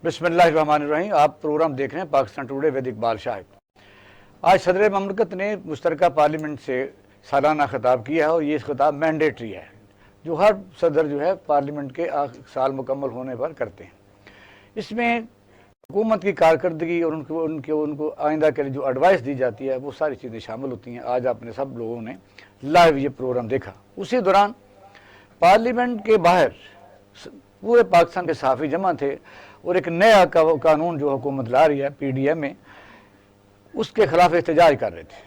बिस्मिल्लाहिर्रहमानिर्रहीम। आप प्रोग्राम देख रहे हैं पाकिस्तान टुडे विद इकबाल शाहिद। आज सदर ममलकत ने मुश्तरका पार्लियामेंट से सालाना खिताब किया है और ये खिताब मैंडेटरी है, जो हर सदर जो है पार्लियामेंट के साल मुकम्मल होने पर करते हैं। इसमें हुकूमत की कारकर्दगी और उनको आइंदा के लिए जो एडवाइस दी जाती है वो सारी चीज़ें शामिल होती हैं। आज आपने सब लोगों ने लाइव ये प्रोग्राम देखा। उसी दौरान पार्लियामेंट के बाहर पूरे पाकिस्तान के सहाफ़ी जमा थे और एक नया कानून जो हुकूमत ला रही है PDM में, उसके खिलाफ एहतजाज कर रहे थे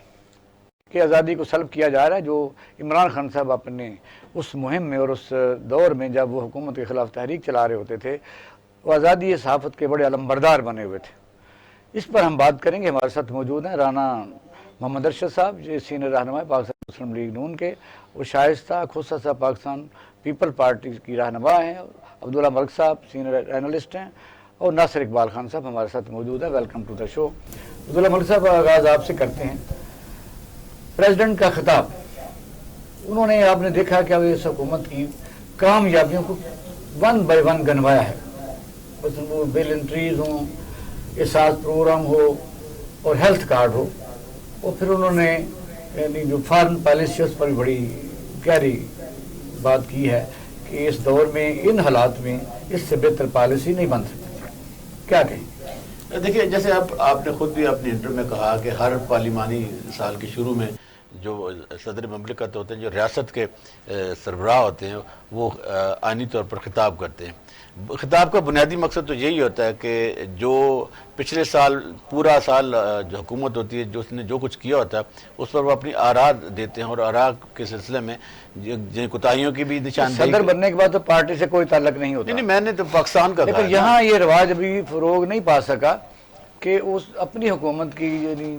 कि आज़ादी को सल्ब किया जा रहा है। जो इमरान खान साहब अपने उस मुहिम में और उस दौर में जब वो हुकूमत के ख़िलाफ़ तहरीक चला रहे होते थे, वो आज़ादी सहाफ़त के बड़े अलमबरदार बने हुए थे। इस पर हम बात करेंगे। हमारे साथ मौजूद हैं राना मोहम्मद अरशद साहब, जो सीनियर रहनुमा पाकिस्तान मुस्लिम लीग नून के, और शाइस्ता खोसा साहब पाकिस्तान पीपल पार्टी की रहनुमा हैं, अब्दुल्ला मलिक साहब सीनियर एनालिस्ट हैं, और नासिर इकबाल खान साहब हमारे साथ मौजूद है। Welcome to the show. Abdullah Malik साहब, आगाज़ आपसे करते हैं। प्रेसिडेंट का खिताब, उन्होंने आपने देखा कि अब इस हुकूमत की कामयाबियों को वन बाय वन गनवाया है। बस वो बिल एंट्रीज हों, एहसास प्रोग्राम हो और हेल्थ कार्ड हो, और फिर उन्होंने यानी जो फॉरेन पॉलिसी उस पर भी बड़ी गहरी बात की है कि इस दौर में इन हालात में इससे बेहतर पॉलिसी नहीं बन सकती। क्या कहें? देखिए, जैसे आपने खुद भी अपने इंटरव्यू में कहा कि हर पार्लिमानी साल के शुरू में जो सदर ममलिकत होते हैं, जो रियासत के सरबराह होते हैं, वो आइनी तौर पर खिताब करते हैं। खिताब का बुनियादी मकसद तो यही होता है कि जो पिछले साल पूरा साल जो हुकूमत होती है, जो उसने जो कुछ किया होता है, उस पर वो अपनी आरा देते हैं, और आरा के सिलसिले में जिन कोताहियों की भी निशानदेही। सदर बनने के बाद तो पार्टी से कोई ताल्लुक नहीं होता। नहीं, मैंने तो पाकिस्तान का, लेकिन यहाँ ये रिवाज अभी फरोग नहीं पा सका कि उस अपनी हुकूमत की यानी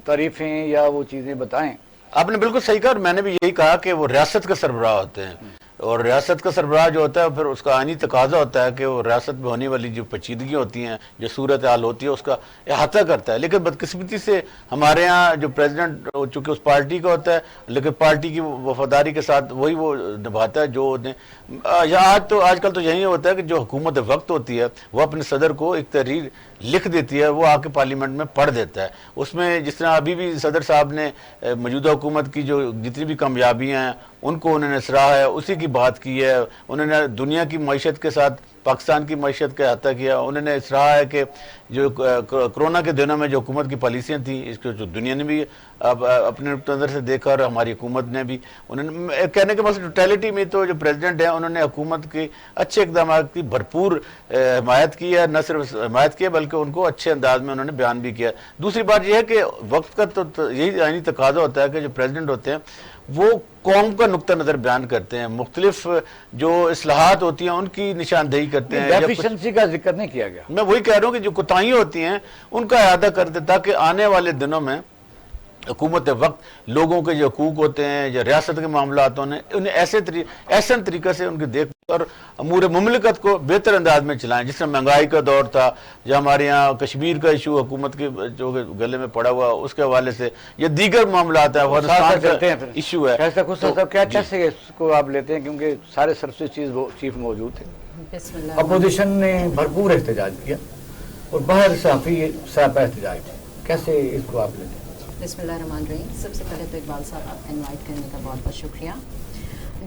तारीफें या वो चीज़ें बताएं। आपने बिल्कुल सही कहा, और मैंने भी यही कहा कि वो रियासत का सरबराह होते हैं, और रियासत का सरबराह जो होता है, फिर उसका आइनी तकाजा होता है कि वो रियासत में होने वाली जो पेचीदगी होती हैं, जो सूरत हाल होती है, उसका अहाता करता है। लेकिन बदकिस्मती से हमारे यहाँ जो प्रेसिडेंट चूँकि उस पार्टी का होता है, लेकिन पार्टी की वफादारी के साथ वही वो निभाता है जो आजकल तो यही होता है कि जो हुकूमत वक्त होती है वो अपने सदर को एक तहरीर लिख देती है, वो आके पार्लियामेंट में पढ़ देता है। उसमें जिस तरह अभी भी सदर साहब ने मौजूदा हुकूमत की जो जितनी भी कामयाबियाँ हैं उनको उन्होंने सराहा है, उसी की बात की है। उन्होंने दुनिया की मईशत के साथ पाकिस्तान की मईशत का अहाता किया। उन्होंने सराहा है कि जो कोरोना के दिनों में जो हुकूमत की पॉलिसियाँ थी, इसको जो दुनिया ने भी अपने नज़र से देखा और हमारी हुकूमत ने भी, उन्होंने कहने के मतलब टोटलिटी में तो जो प्रेसिडेंट है उन्होंने हुकूमत के अच्छे इक़दाम की भरपूर हिमायत की है। न सिर्फ हिमायत की है बल्कि उनको अच्छे अंदाज में उन्होंने बयान भी किया। दूसरी बात यह है कि वक्त का तो यही आइनी तकाजा होता है कि जो प्रेसिडेंट होते हैं वो कौम का नुक्ता नज़र बयान करते हैं, मुख्तलिफ जो इस्लाहात होती हैं उनकी निशानदेही करते हैं। एफिशिएंसी का जिक्र नहीं किया गया। मैं वही कह रहा हूँ कि जो कोताही होती हैं उनका अहाता करते, ताकि आने वाले दिनों में हुकूमत वक्त लोगों के जो हकूक होते हैं, जो रियासत के मामलात होने, उन्हें ऐसे तरीक़े से उनकी देख और अमूर मुमलिकत को बेहतर अंदाज में चलाएं। जिस तरह महंगाई का दौर था, जो हमारे यहाँ कश्मीर का इशू हुकूमत के जो गले में पड़ा हुआ, उसके हवाले से ये दीगर मामलात है, अफगानिस्तान का इशू है। कैसे इसको आप लेते हैं, क्योंकि सारे सर्विस चीफ मौजूद थे, अपोजिशन ने भरपूर एहतजाज किया और बाहर सहाफ़ी सरापा एहतजाज थे, कैसे इसको आप लेते हैं? बिस्मिल्लाहिर्रहमानिर्रहीम। सबसे पहले तो इकबाल साहब आप इनवाइट करने का बहुत बहुत शुक्रिया।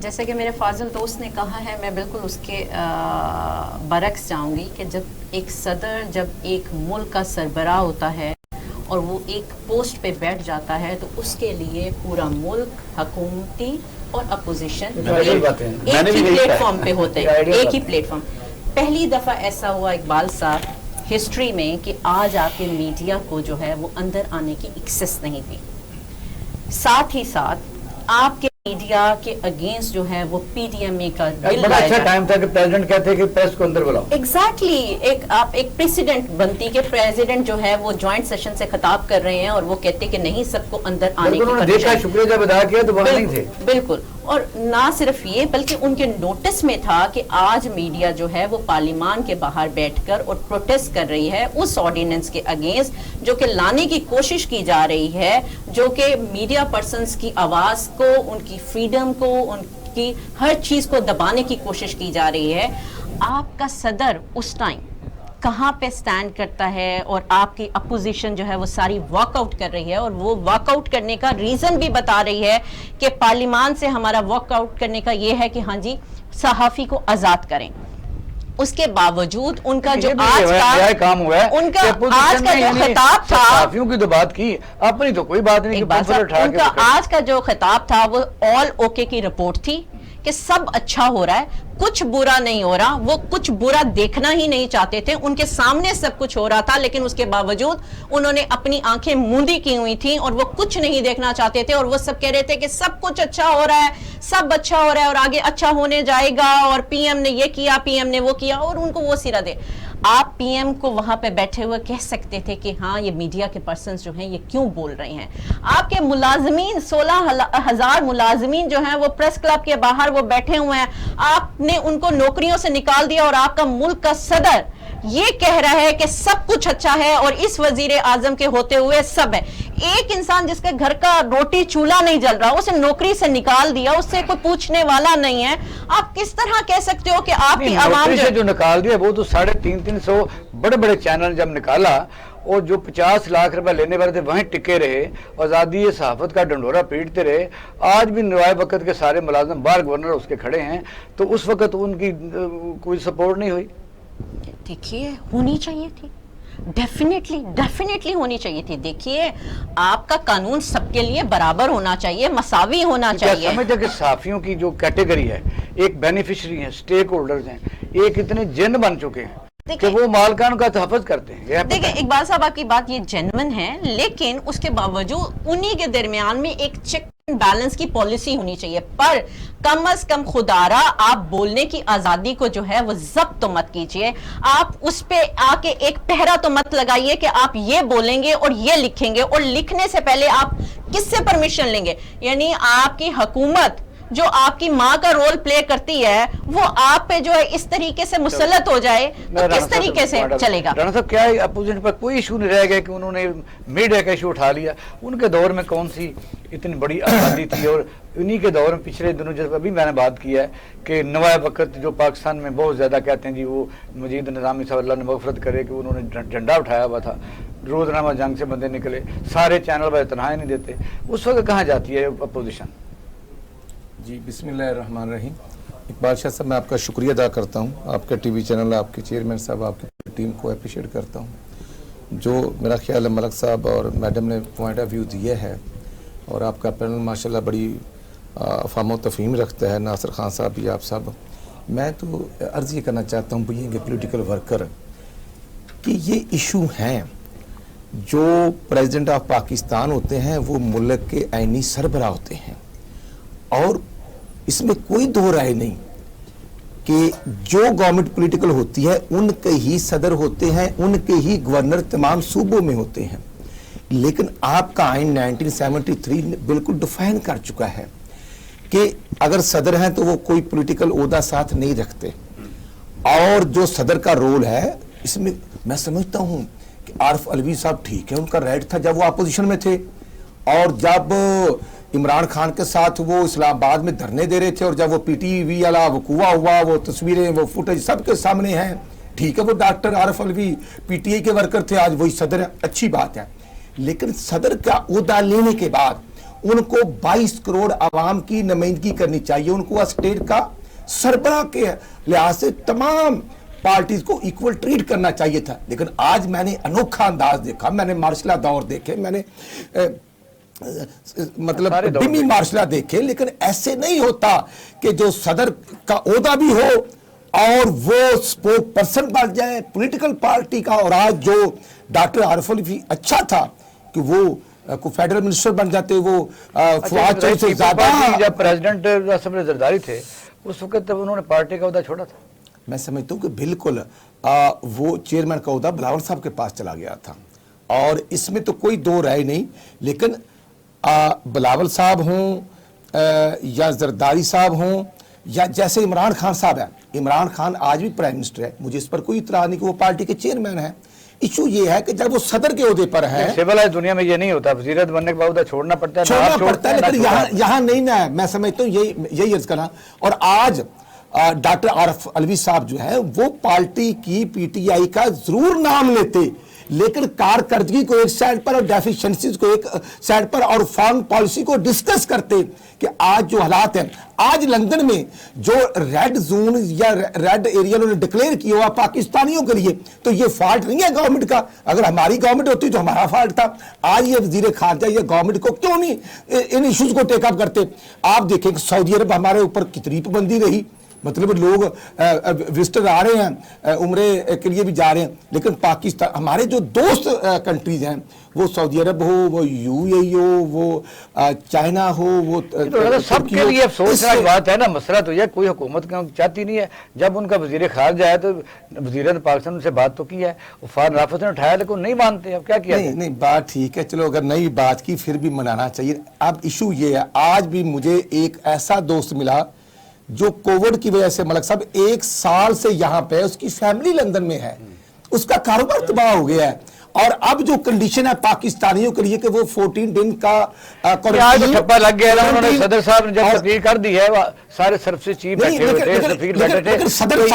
जैसे कि मेरे फाजिल दोस्त ने कहा है, मैं बिल्कुल उसके बरक्स जाऊंगी कि जब एक सदर जब एक मुल्क का सरबराह होता है और वो एक पोस्ट पे बैठ जाता है, तो उसके लिए पूरा मुल्क हुकूमती और अपोजिशन एक ही प्लेटफॉर्म पे होते हैं, एक ही प्लेटफॉर्म। पहली दफ़ा ऐसा हुआ इकबाल साहब हिस्ट्री में कि आज आपके मीडिया को जो है वो अंदर आने की एक्सेस नहीं थी। साथ ही साथ आपके मीडिया के अगेंस्ट जो है वो PDMA का बिल बड़ा अच्छा टाइम था कि प्रेसिडेंट कहते हैं कि प्रेस को अंदर बुलाओ। एग्जैक्टली आप एक प्रेसिडेंट बनती के प्रेसिडेंट जो है वो जॉइंट सेशन से खिताब कर रहे हैं और वो कहते कि नहीं सबको अंदर आने की देखा, शुक्रिया जब अदा किया तो वहां नहीं थे। बिल्कुल, और ना सिर्फ ये बल्कि उनके नोटिस में था कि आज मीडिया जो है वो पार्लियामान के बाहर बैठकर और प्रोटेस्ट कर रही है उस ऑर्डिनेंस के अगेंस्ट जो कि लाने की कोशिश की जा रही है, जो कि मीडिया पर्सन्स की आवाज को, उनकी फ्रीडम को, उनकी हर चीज को दबाने की कोशिश की जा रही है। आपका सदर उस टाइम کہاں پہ سٹینڈ کرتا ہے اور آپ کی اپوزیشن جو ہے وہ ساری واک آؤٹ کر رہی ہے، اور وہ واک آؤٹ کرنے کا ریزن بھی بتا رہی ہے کہ پارلیمان سے ہمارا واک آؤٹ کرنے کا یہ ہے کہ ہاں جی صحافی کو آزاد کریں، اس کے باوجود ان کا جو آج کا کام ہوا ہے، ان کا آج کا جو خطاب تھا، صحافیوں کی تو بات کی اپنی تو کوئی بات نہیں، ان کا آج کا جو خطاب تھا وہ آل اوکے کی رپورٹ تھی کہ سب اچھا ہو رہا ہے، کچھ برا نہیں ہو رہا، وہ کچھ برا دیکھنا ہی نہیں چاہتے تھے، ان کے سامنے سب کچھ ہو رہا تھا لیکن اس کے باوجود انہوں نے اپنی آنکھیں موندی کی ہوئی تھیں اور وہ کچھ نہیں دیکھنا چاہتے تھے، اور وہ سب کہہ رہے تھے کہ سب کچھ اچھا ہو رہا ہے، سب اچھا ہو رہا ہے اور آگے اچھا ہونے جائے گا، اور پی ایم نے یہ کیا، پی ایم نے وہ کیا، اور ان کو وہ سرا دے۔ آپ پی ایم کو وہاں پہ بیٹھے ہوئے کہہ سکتے تھے کہ ہاں یہ میڈیا کے پرسنز جو ہیں یہ کیوں بول رہے ہیں، آپ کے ملازمین 16,000 ملازمین جو ہیں وہ پریس کلب کے باہر وہ بیٹھے ہوئے ہیں، آپ نے ان کو نوکریوں سے نکال دیا، اور آپ کا ملک کا صدر یہ کہہ رہا ہے کہ سب کچھ اچھا ہے اور اس وزیر اعظم کے ہوتے ہوئے سب ہے۔ ایک انسان جس کے گھر کا روٹی چولہا نہیں جل رہا، اسے نوکری سے نکال دیا، اس سے کوئی پوچھنے والا نہیں ہے، آپ کس طرح کہہ سکتے ہو کہ آپ کی عوام جو نکال دیا وہ تو 350 بڑے بڑے چینل جب نکالا، اور جو 50 لاکھ روپے لینے والے تھے وہیں ٹکے رہے، آزادی صحافت کا ڈنڈورا پیٹتے رہے، آج بھی نوائے وقت کے سارے ملازم باہر گورنر اس کے کھڑے ہیں، تو اس وقت ان کی کوئی سپورٹ نہیں ہوئی؟ دیکھیے ہونی چاہیے تھی، ڈیفینیٹلی ہونی چاہیے تھی۔ دیکھیے آپ کا قانون سب کے لیے برابر ہونا چاہیے، مساوی ہونا چاہیے۔ سمجھتے کہ صحافیوں کی جو کیٹیگری ہے، ایک بینیفیشری ہیں، سٹیک ہولڈرز ہیں، ایک اتنے جن بن چکے ہیں کہ وہ مالکان کا تحفظ کرتے ہیں۔ دیکھیں اقبال صاحب آپ کی بات یہ جینون ہے، لیکن اس کے باوجود انہی کے درمیان میں ایک چیک اینڈ بیلنس کی پالیسی ہونی چاہیے، پر کم از کم خدارا آپ بولنے کی آزادی کو جو ہے وہ ضبط تو مت کیجئے، آپ اس پہ آ کے ایک پہرا تو مت لگائیے کہ آپ یہ بولیں گے اور یہ لکھیں گے، اور لکھنے سے پہلے آپ کس سے پرمیشن لیں گے؟ یعنی آپ کی حکومت جو آپ کی ماں کا رول پلے کرتی ہے وہ آپ پہ جو ہے اس طریقے سے مسلط ہو جائے تو کس طریقے سے چلے گا؟ رانا صاحب کیا اپوزیشن پر کوئی ایشو نہیں رہ گیا کہ انہوں نے میڈیا کا ایشو اٹھا لیا؟ ان کے دور میں کون سی اتنی بڑی آزادی تھی، اور انہی کے دور میں پچھلے دنوں جیسے ابھی میں نے بات کیا ہے کہ نوائے وقت جو پاکستان میں بہت زیادہ کہتے ہیں جی وہ مجید نظامی صاحب اللہ نے مغفرت کرے کہ انہوں نے جھنڈا اٹھایا ہوا تھا، روزنامہ جنگ سے بندے نکلے، سارے چینل پر تنہائی نہیں دیتے، اس وقت کہاں جاتی ہے اپوزیشن؟ جی بسم اللہ الرحمن الرحیم۔ اقبال شاہ صاحب میں آپ کا شکریہ ادا کرتا ہوں، آپ کا ٹی وی چینل، آپ کے چیئرمین صاحب، آپ کی ٹیم کو اپریشیٹ کرتا ہوں۔ جو میرا خیال ہے ملک صاحب اور میڈم نے پوائنٹ آف ویو دیا ہے، اور آپ کا پینل ماشاءاللہ بڑی افہام و تفہیم رکھتا ہے، ناصر خان صاحب بھی آپ صاحب، میں تو عرض یہ کرنا چاہتا ہوں بینگ اے پولیٹیکل ورکر کہ یہ ایشو ہیں جو پریزیڈنٹ آف پاکستان ہوتے ہیں وہ ملک کے آئینی سربراہ ہوتے ہیں، اور اس میں کوئی دو رائے نہیں کہ جو گورنمنٹ پولیٹیکل ہوتی ہے ان کے ہی صدر ہوتے ہیں، ان کے ہی گورنر تمام صوبوں میں ہوتے ہیں، لیکن آپ کا آئین 1973 بالکل ڈیفائن کر چکا ہے کہ اگر صدر ہیں تو وہ کوئی پولیٹیکل عہدہ ساتھ نہیں رکھتے، اور جو صدر کا رول ہے اس میں میں سمجھتا ہوں کہ عارف علوی صاحب ٹھیک ہے، ان کا رائٹ تھا جب وہ اپوزیشن میں تھے، اور جب عمران خان کے ساتھ وہ اسلام آباد میں دھرنے دے رہے تھے، اور جب وہ پی ٹی وی والا وقوع ہوا، وہ تصویریں وہ فوٹیج سب کے سامنے ہیں، ٹھیک ہے وہ doctor Arif Alvi P T I کے ورکر تھے، آج وہی صدر ہے، اچھی بات ہے، لیکن صدر کا عہدہ لینے کے بعد ان کو 22 کروڑ عوام کی نمائندگی کرنی چاہیے، ان کو اسٹیٹ کا سربراہ کے لحاظ سے تمام پارٹیز کو ایکول ٹریٹ کرنا چاہیے تھا، لیکن آج میں نے انوکھا انداز دیکھا، میں نے مارشلہ دور دیکھے، میں نے مطلب ڈمی مارشلہ دیکھے، لیکن ایسے نہیں ہوتا کہ جو صدر کا عہدہ بھی ہو اور وہ سپوک پرسن بن جائے پولیٹیکل پارٹی کا، اور آج جو ڈاکٹر عارف علوی اچھا تھا کہ وہ فیڈرل منسٹر بن جاتے، وہ فواد چوہدری سے زیادہ، جب پریزیڈنٹ اسمبلی زرداری تھے اس وقت انہوں نے پارٹی کا عہدہ چھوڑا تھا، میں سمجھتا ہوں کہ بالکل وہ چیئرمین کا عہدہ بلاول صاحب کے پاس چلا گیا تھا، اور اس میں تو کوئی دو رائے نہیں، لیکن بلاول صاحب ہوں یا زرداری صاحب ہوں یا جیسے عمران خان صاحب ہیں، عمران خان آج بھی پرائم منسٹر ہے، مجھے اس پر کوئی اطلاع نہیں کہ وہ پارٹی کے چیئرمین ہیں، ایشو یہ ہے کہ جب وہ صدر کے عہدے پر ہیں، سیولائز دنیا میں یہ نہیں ہوتا، وزیرت بننے کے بعد عہدہ چھوڑنا پڑتا ہے، لیکن یہاں نہیں نا، میں سمجھتا ہوں یہی عرض کرنا، اور آج डॉक्टर आरिफ अलवी साहब जो है वो पार्टी की पीटीआई का जरूर नाम लेते, लेकिन कारकर्दगी को एक साइड पर और डेफिशिएंसीज को एक साइड पर और फॉरेन पॉलिसी को डिस्कस करते कि आज जो हालात हैं, आज लंदन में जो रेड जोन या रेड एरिया उन्होंने डिक्लेयर किया हुआ पाकिस्तानियों के लिए, तो ये फॉल्ट नहीं है गवर्नमेंट का। अगर हमारी गवर्नमेंट होती तो हमारा फॉल्ट था। आज ये वजीर खारजा ये गवर्नमेंट को क्यों नहीं इन इश्यूज को टेकअप करते? आप देखें सऊदी अरब हमारे ऊपर कितनी पाबंदी रही, मतलब लोग विजिटर आ रहे हैं, उम्रे के लिए भी जा रहे हैं, लेकिन पाकिस्तान हमारे जो दोस्त कंट्रीज हैं, वो सऊदी अरब हो, वो यूएई हो, वो चाइना हो, वो तो सबके लिए अफसोसनाक बात है ना। मसला तो यह कोई हुकूमत चाहती नहीं है। जब उनका वजीर खारजा है तो वजीर पाकिस्तान उनसे बात तो की है, फॉरेन ऑफिसर ने उठाया लेकिन नहीं मानते। अब क्या किया? नहीं, बात ठीक है, चलो अगर नई बात की फिर भी मनाना चाहिए। अब इशू ये है, आज भी मुझे एक ऐसा दोस्त मिला जो कोविड की वजह से, मलक साहब 1 साल से यहाँ पे, उसकी फैमिली लंदन में है, उसका कारोबार तबाह हो गया है, और अब जो कंडीशन है पाकिस्तानियों के लिए कि वो 14 दिन का ठप्पा लग गया ना। उन्होंने सदर साहब ने जब तकरीर कर दी है, सारे सर्विस चीफ बैठे हुए थे, सफीर बैठे थे, सदर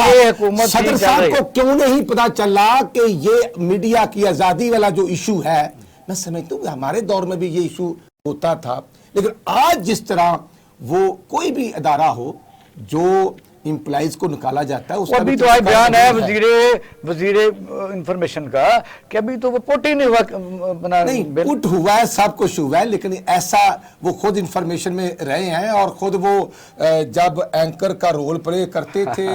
साहब को क्यों नहीं पता चला कि ये मीडिया की आजादी वाला जो इशू है, मैं समझता हूँ हमारे दौर में भी ये इशू होता था, लेकिन आज जिस तरह वो कोई भी अदारा हो जो इंप्लाइज को निकाला जाता है, उसका अभी तो आज बयान है वजीर इंफॉर्मेशन का कि अभी तो वो पुट ही नहीं हुआ, बना नहीं पुट हुआ है, सब कुछ हुआ है, लेकिन ऐसा वो खुद इंफॉर्मेशन में रहे हैं, और खुद वो जब एंकर का रोल प्ले करते थे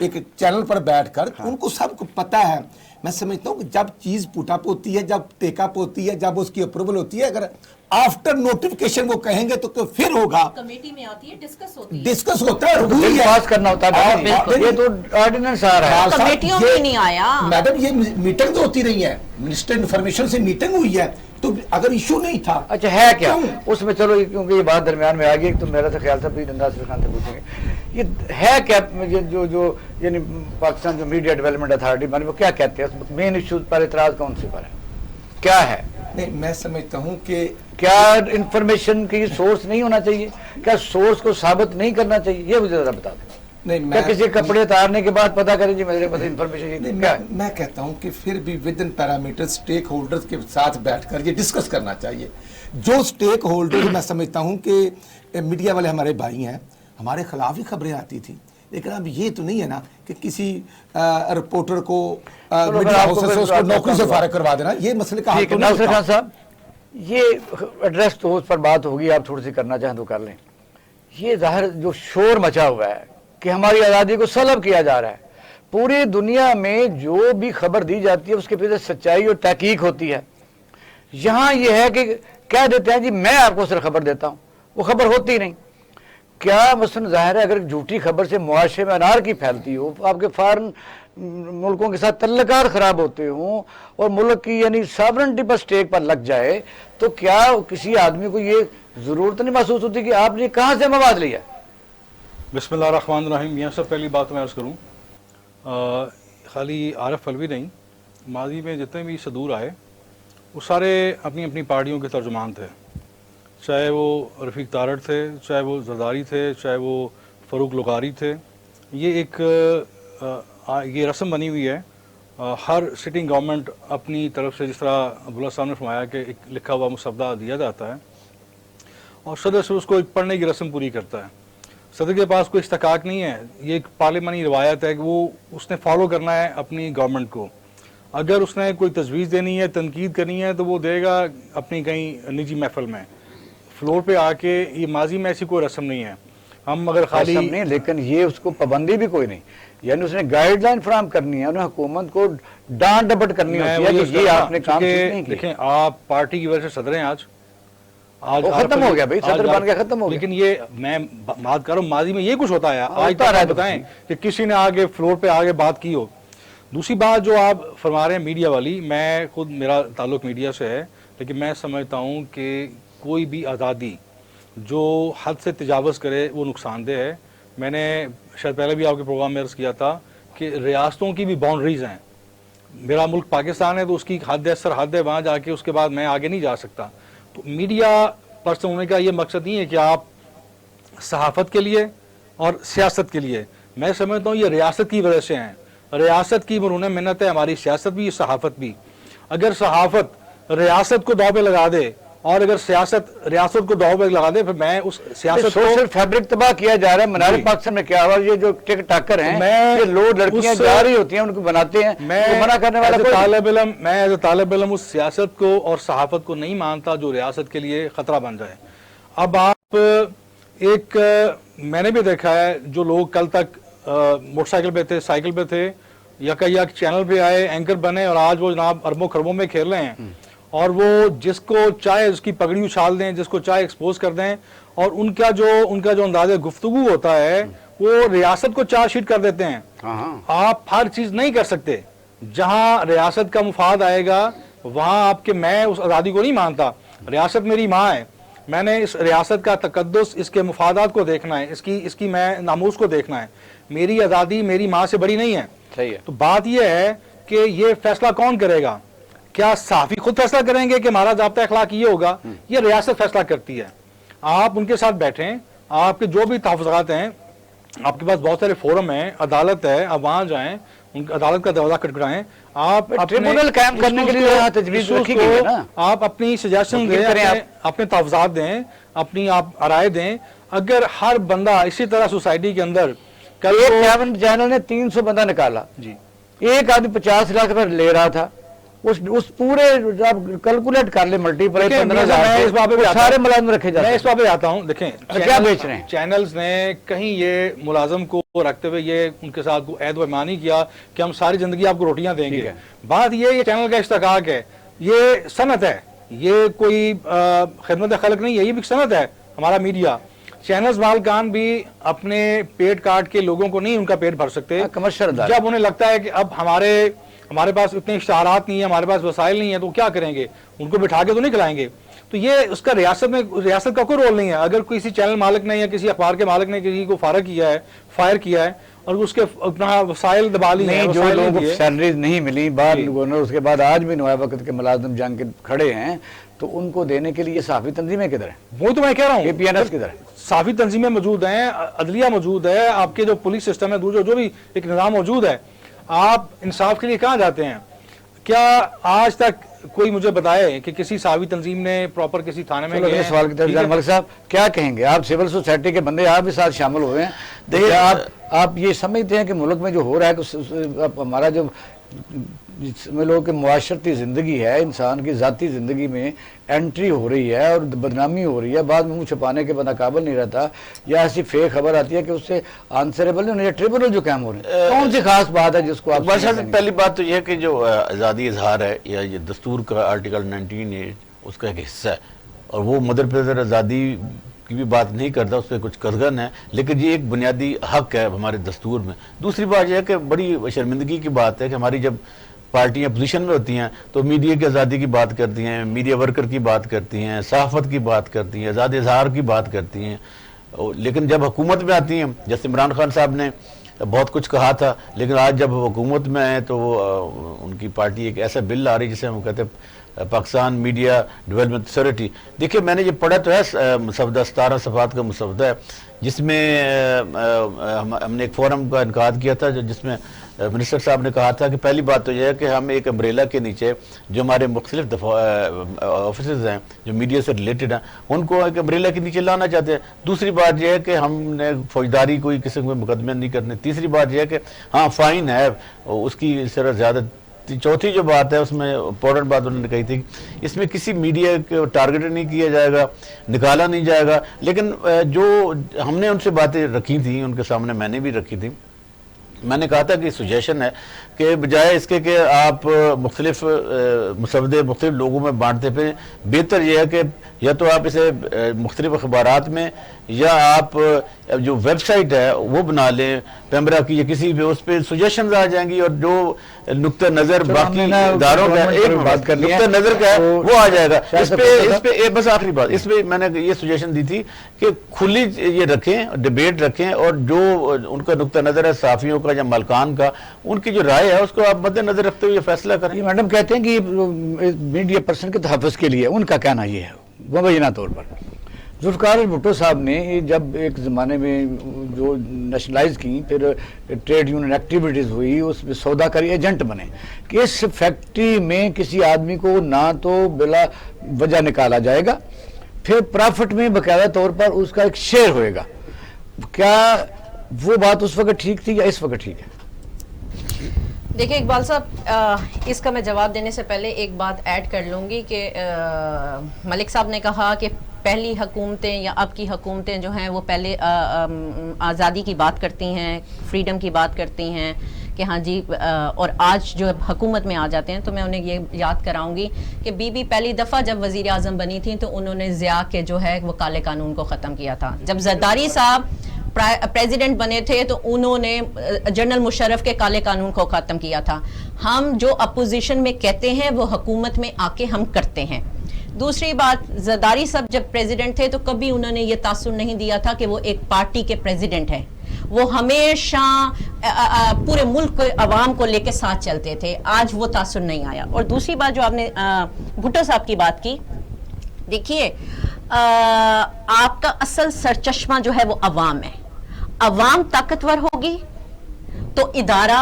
एक चैनल पर बैठकर, उनको सबको पता है। मैं समझता हूँ कि जब चीज पुटअप होती है, जब टेकअप होती है, जब उसकी अप्रूवल होती है, अगर आफ्टर नोटिफिकेशन वो कहेंगे तो फिर होगा, कमेटी में आती है, डिस्कस होता है, पास करना होता है। ये तो ऑर्डिनेंस आ रहा है, कमेटियों में नहीं आया। मैडम ये मीटिंग तो होती रही है, मिनिस्टर इन्फॉर्मेशन से मीटिंग हुई है, तो अगर इशू नहीं था। अच्छा है क्या उसमें? चलो क्योंकि ये बात दरमियान में आ गई, तो मेरा तो ख्याल था भी नासिर खान से पूछेंगे, ये है क्या जो यानी पाकिस्तान जो मीडिया डेवलपमेंट अथॉरिटी बनी, वो क्या कहते हैं? मेन इशू पर इतराज कौन से पर है, क्या है? नहीं, मैं समझता हूँ कि क्या इंफॉर्मेशन की सोर्स नहीं होना चाहिए? क्या सोर्स को साबित नहीं करना चाहिए? ये मुझे जरा बता दो। नहीं, क्या किसी कपड़े उतारने के बाद पता करें जी मेरे पास इंफॉर्मेशन? मैं कहता हूं कि फिर भी within parameter stakeholders के साथ बैठकर ये डिस्कस करना चाहिए। जो स्टेक होल्डर, मैं समझता हूं कि मीडिया वाले हमारे भाई हैं, हमारे खिलाफ ही खबरें आती थी, लेकिन अब ये तो नहीं है ना कि किसी रिपोर्टर को मीडिया हाउस से उसको नौकरी से फारिग करवा देना, ये मसले का हल तो नहीं होता। खान साहब, ये एड्रेस तो उस पर बात होगी, आप थोड़ी सी करना चाहें तो कर लें। ये जाहिर जो शोर मचा हुआ है कि हमारी आज़ादी को सलब किया जा रहा है, पूरी दुनिया में जो भी खबर दी जाती है उसके पीछे सच्चाई और तहकीक होती है। यहाँ ये है कि कह देते हैं जी मैं आपको सिर्फ खबर देता हूँ, वो खबर होती नहीं। क्या मसलन ज़ाहिर है अगर झूठी खबर से मुआशरे में अनारकी फैलती हो, आपके फॉरेन मुल्कों के साथ तल्लुकात ख़राब होते हों और मुल्क की यानी सॉवरेनिटी पर स्टेक पर लग जाए, तो क्या किसी आदमी को ये ज़रूरत नहीं महसूस होती कि आपने कहाँ से मवाद लिया? बिस्मिल्लाहिर्रहमानिर्रहीम। यहाँ सब पहली बात मैं अर्ज़ करूँ, खाली आरिफ अलवी नहीं, माजी में जितने भी सदूर आए वो सारे अपनी अपनी पार्टियों के तर्जुमान थे, चाहे वो रफ़ीक तारड़ थे, चाहे वो जरदारी थे, चाहे वो फ़रूक लुगारी थे। ये एक ये रस्म बनी हुई है, हर सिटिंग गवर्नमेंट अपनी तरफ से, जिस तरह अब्दुल्ला साहब ने फरमाया कि एक लिखा हुआ मुसवदा दिया जाता है और सदर से उसको एक पढ़ने की रस्म पूरी करता है। सदर के पास कोई इस्तकाक नहीं है, ये एक पार्लियामानी रवायत है कि वो उसने फॉलो करना है अपनी गवर्नमेंट को। अगर उसने कोई तजवीज़ देनी है, तनकीद करनी है, तो वो देगा अपनी कहीं निजी महफिल में, फ्लोर पे आके। ये माजी में ऐसी कोई रस्म नहीं है। हम अगर खाली नहीं, लेकिन ये उसको पाबंदी भी कोई नहीं, यानी उसने गाइडलाइन फराहम करनी है, उन्हें हुकूमत को डांट डपट करनी होती है कि ये आपने काम नहीं किया। देखें, आप पार्टी की वजह से सदर हैं, आज खत्म हो गया भाई, सदर बन गया, खत्म हो गया। लेकिन ये मैं बात कर रहा हूँ, माजी में ये कुछ होता है, आज तक बताएं कि किसी ने आगे फ्लोर पे आगे बात की हो। दूसरी बात जो आप फरमा रहे हैं मीडिया वाली, मैं खुद, मेरा ताल्लुक मीडिया से है, लेकिन मैं समझता हूँ कि कोई भी आज़ादी जो हद से तजावज़ करे वो नुकसानदेह है। मैंने शायद पहले भी आपके प्रोग्राम में अर्ज़ किया था कि रियासतों की भी बाउंड्रीज़ हैं। मेरा मुल्क पाकिस्तान है तो उसकी हद है, सरहद है, वहाँ जाके उसके बाद मैं आगे नहीं जा सकता। तो मीडिया पर्सन होने का ये मकसद नहीं है कि आप सहाफ़त के लिए और सियासत के लिए मैं समझता हूँ ये रियासत की वजह से हैं। रियासत की मरून मिन्नत है हमारी सियासत भी, सहाफ़त भी। अगर सहाफ़त रियासत को दाव पे लगा दे और अगर सियासत रियासत को दाव पे लगा दे, फिर मैं उस सियासत सोशल फैब्रिक तबाह किया जा रहा है। मनार पाकिस्तान में क्या हुआ, ये जो टिक टाकर हैं, ये लोग लड़कियां जा रही होती हैं, उनको बनाते हैं, तो मना करने वाला कोई मैं एज ए तालिब इल्म उस सियासत को और सहाफ़त को नहीं मानता जो रियासत के लिए ख़तरा बन जाए। अब आप मैंने भी देखा है जो लोग कल तक मोटरसाइकिल पे थे, साइकिल पे थे, यका चैनल पे आए, एंकर बने और आज वो जनाब अरबों खरबों में खेल रहे हैं और वो जिसको चाहे उसकी पगड़ी उछाल दें, जिसको चाहे एक्सपोज कर दें और उनका जो अंदाज़े गुफ्तगू होता है वो रियासत को चार्जशीट कर देते हैं। आप हर चीज़ नहीं कर सकते। जहाँ रियासत का मुफाद आएगा वहाँ मैं उस आज़ादी को नहीं मानता। रियासत मेरी माँ है, मैंने इस रियासत का तकद्दुस, इसके मुफादात को देखना है, इसकी मैं नामूस को देखना है। मेरी आज़ादी मेरी माँ से बड़ी नहीं है। सही है। तो बात यह है कि ये फैसला कौन करेगा? क्या सहाफ़ी खुद फैसला करेंगे कि हमारा ज़ाब्ता अखलाक ये होगा? ये रियासत फैसला करती है। आप उनके साथ बैठें, आपके जो भी तहफ़्फ़ुज़ात हैं, आपके पास बहुत सारे फोरम हैं, अदालत है, आप वहाँ जाएं, अदालत का दरवाजा खटखटाएं, आप ट्रिब्यूनल कायम करने के लिए तजवीज़ रखी गई है ना, आप अपनी सजेशन दें, अपने तहफ़्फ़ुज़ात दें, अपनी आप राय दें। अगर हर बंदा इसी तरह सोसाइटी के अंदर एक चैनल ने 300 बंदा निकाला जी, एक आदमी 50 लाख रुपए ले रहा था, उस पूरे आप कैलकुलेट कर ले मल्टीप्लाई 15,000 सारे मुलाजिम रखे जाते हैं। मैं इस बात पे आता हूँ। देखें क्या बेच रहे हैं चैनल्स ने, कहीं ये मुलाजिम को रखते हुए ये उनके साथ ऐद पैमानी किया कि हम सारी जिंदगी आपको रोटियां देंगे। बात ये चैनल का इश्तिकाक है, ये सनत है, ये कोई खिदमत खल्क नहीं है, ये भी सनत है। हमारा मीडिया चैनल्स मालकान भी अपने पेट काट के लोगों को नहीं उनका पेट भर सकते। जब उन्हें लगता है कि अब हमारे पास इतने इश्तहारात नहीं है, हमारे पास वसाइल नहीं है, तो क्या करेंगे? उनको बिठा के तो नहीं खिलाएंगे। तो ये उसका रियासत का कोई रोल नहीं है। अगर किसी चैनल मालिक ने या किसी अखबार के मालिक ने किसी को फायर किया है और उसके अपना वसाइल दबा ली है, जो लोगों को सैलरीज नहीं मिली बाद लोगों ने, उसके बाद आज भी नवाब वक्त के मुलाजिम जंग के खड़े हैं, तो उनको देने के लिए सहाफ़ी तंजीमें किधर हैं? वो तो मैं कह रहा हूँ APNS किधर है? सहाफ़ी तंजीमें मौजूद हैं, अदलिया मौजूद है, आपके जो पुलिस सिस्टम है, दूसरा जो भी एक निज़ाम मौजूद है। आप इंसाफ के लिए कहाँ जाते हैं? क्या आज तक कोई मुझे बताए कि किसी सहाफ़ी तंजीम ने प्रॉपर किसी थाने में गए? सवाल की तरफ मलिक साहब क्या कहेंगे? आप सिविल सोसाइटी के बंदे, आप भी साथ शामिल हुए हैं। देखिए आप ये समझते हैं कि मुल्क में जो हो रहा है, हमारा जो जिसमें लोगों की मुआशरती ज़िंदगी है, इंसान की ज़ाती ज़िंदगी में एंट्री हो रही है और बदनामी हो रही है, बाद में मुँह छुपाने के बंदा काबिल नहीं रहता, या ऐसी फेक खबर आती है कि उससे आंसरेबल नहीं होने, ट्रिब्यूनल जो काम हो रहे हैं, कौन सी खास बात है जिसको आप? पहली बात तो यह कि जो आज़ादी इजहार है या ये दस्तूर का आर्टिकल 19 उसका एक हिस्सा है और वो मदर पैदर आज़ादी की भी बात नहीं करता, उस पर कुछ कदगन है, लेकिन ये एक बुनियादी हक है हमारे दस्तूर में। दूसरी बात यह है कि बड़ी शर्मिंदगी की बात है कि हमारी जब पार्टियां पोजीशन में होती हैं तो मीडिया की आज़ादी की बात करती हैं, मीडिया वर्कर की बात करती हैं, सहाफ़त की बात करती हैं, आज़ाद इज़हार की बात करती हैं, लेकिन जब हुकूमत में आती हैं, जैसे इमरान खान साहब ने बहुत कुछ कहा था, लेकिन आज जब हुकूमत में आए तो उनकी पार्टी एक ऐसा बिल आ रही है जिसे हम कहते हैं पाकिस्तान मीडिया डेवलपमेंट अथॉरिटी। देखिए मैंने ये पढ़ा तो है, मुसवदा 17 सफ़ात का मुसवदा है, जिसमें हमने एक फोरम का इनकाद किया था जिसमें मिनिस्टर साहब ने कहा था कि पहली बात तो यह है कि हम एक अम्ब्रेला के नीचे जो हमारे मुख्तलिफ ऑफिस हैं जो मीडिया से रिलेटेड हैं उनको एक अम्ब्रेला के नीचे लाना चाहते हैं। दूसरी बात यह है कि हमने फौजदारी कोई किसी को मुकदमे नहीं करने। तीसरी बात यह है कि हाँ फ़ाइन है उसकी सिर्फ ज़्यादा। चौथी जो बात है उसमें इम्पोर्टेंट बात उन्होंने कही थी, इसमें किसी मीडिया को टारगेट नहीं किया जाएगा, निकाला नहीं जाएगा। लेकिन जो हमने उनसे बातें रखी थी, उनके सामने मैंने भी रखी थी, मैंने कहा था कि सजेशन है कि बजाय इसके कि आप मुख्तलिफ मुसवदे मुख्तलिफ लोगों में बांटते फिर बेहतर यह है कि या तो आप इसे मुख्तलिफ अखबारात में या आप जो वेबसाइट है वो बना लें पैमरा की या किसी भी, उस पर सजेशन आ जाएंगी और जो नुक्ता नज़र बाकी इदारों का एक बात कर नुक्ता नज़र का है वो आ जाएगा। इस पे बस आखिरी बात, इस पर मैंने ये सजेशन दी थी कि खुली ये रखें, डिबेट रखें और जो उनका नुक्ता नज़र है सहाफ़ियों का या मालकान का, उनकी जो राय है उसको आप मद्देनजर रखते हुए फैसला करें। मैडम कहते हैं कि मीडिया पर्सन के तहफ़्फ़ुज़ के लिए उनका कहना ये है मुबैना तौर पर ذوالفقار بھٹو صاحب نے جب ایک زمانے میں جو نیشنلائز کی، پھر ٹریڈ یونین ایکٹیویٹیز ہوئی، اس میں سودا کاری ایجنٹ بنے کہ اس فیکٹری میں کسی آدمی کو نہ تو بلا وجہ نکالا جائے گا، پھر پرافٹ میں باقاعدہ طور پر اس کا ایک شیئر ہوئے گا. کیا وہ بات اس وقت ٹھیک تھی یا اس وقت ٹھیک ہے؟ دیکھیں اقبال صاحب، اس کا میں جواب دینے سے پہلے ایک بات ایڈ کر لوں گی کہ ملک صاحب نے کہا کہ پہلی حکومتیں یا اب کی حکومتیں جو ہیں وہ پہلے آزادی کی بات کرتی ہیں، فریڈم کی بات کرتی ہیں کہ ہاں جی، اور آج جو حکومت میں آ جاتے ہیں تو میں انہیں یہ یاد کراؤں گی کہ بی بی پہلی دفعہ جب وزیر اعظم بنی تھیں تو انہوں نے ضیاء کے جو ہے وہ کالے قانون کو ختم کیا تھا. جب زرداری صاحب پریزیڈنٹ بنے تھے تو انہوں نے جنرل مشرف کے کالے قانون کو ختم کیا تھا. ہم جو اپوزیشن میں کہتے ہیں وہ حکومت میں آ کے ہم کرتے ہیں. دوسری بات، زرداری صاحب جب پریزیڈنٹ تھے تو کبھی انہوں نے یہ تاثر نہیں دیا تھا کہ وہ ایک پارٹی کے پریزیڈنٹ ہیں. وہ ہمیشہ پورے ملک کو، عوام کو لے کے ساتھ چلتے تھے. آج وہ تاثر نہیں آیا. اور دوسری بات جو آپ نے بھٹو صاحب کی بات کی، دیکھیے آپ کا اصل سرچشمہ جو ہے وہ عوام ہے. عوام طاقتور ہوگی تو ادارہ،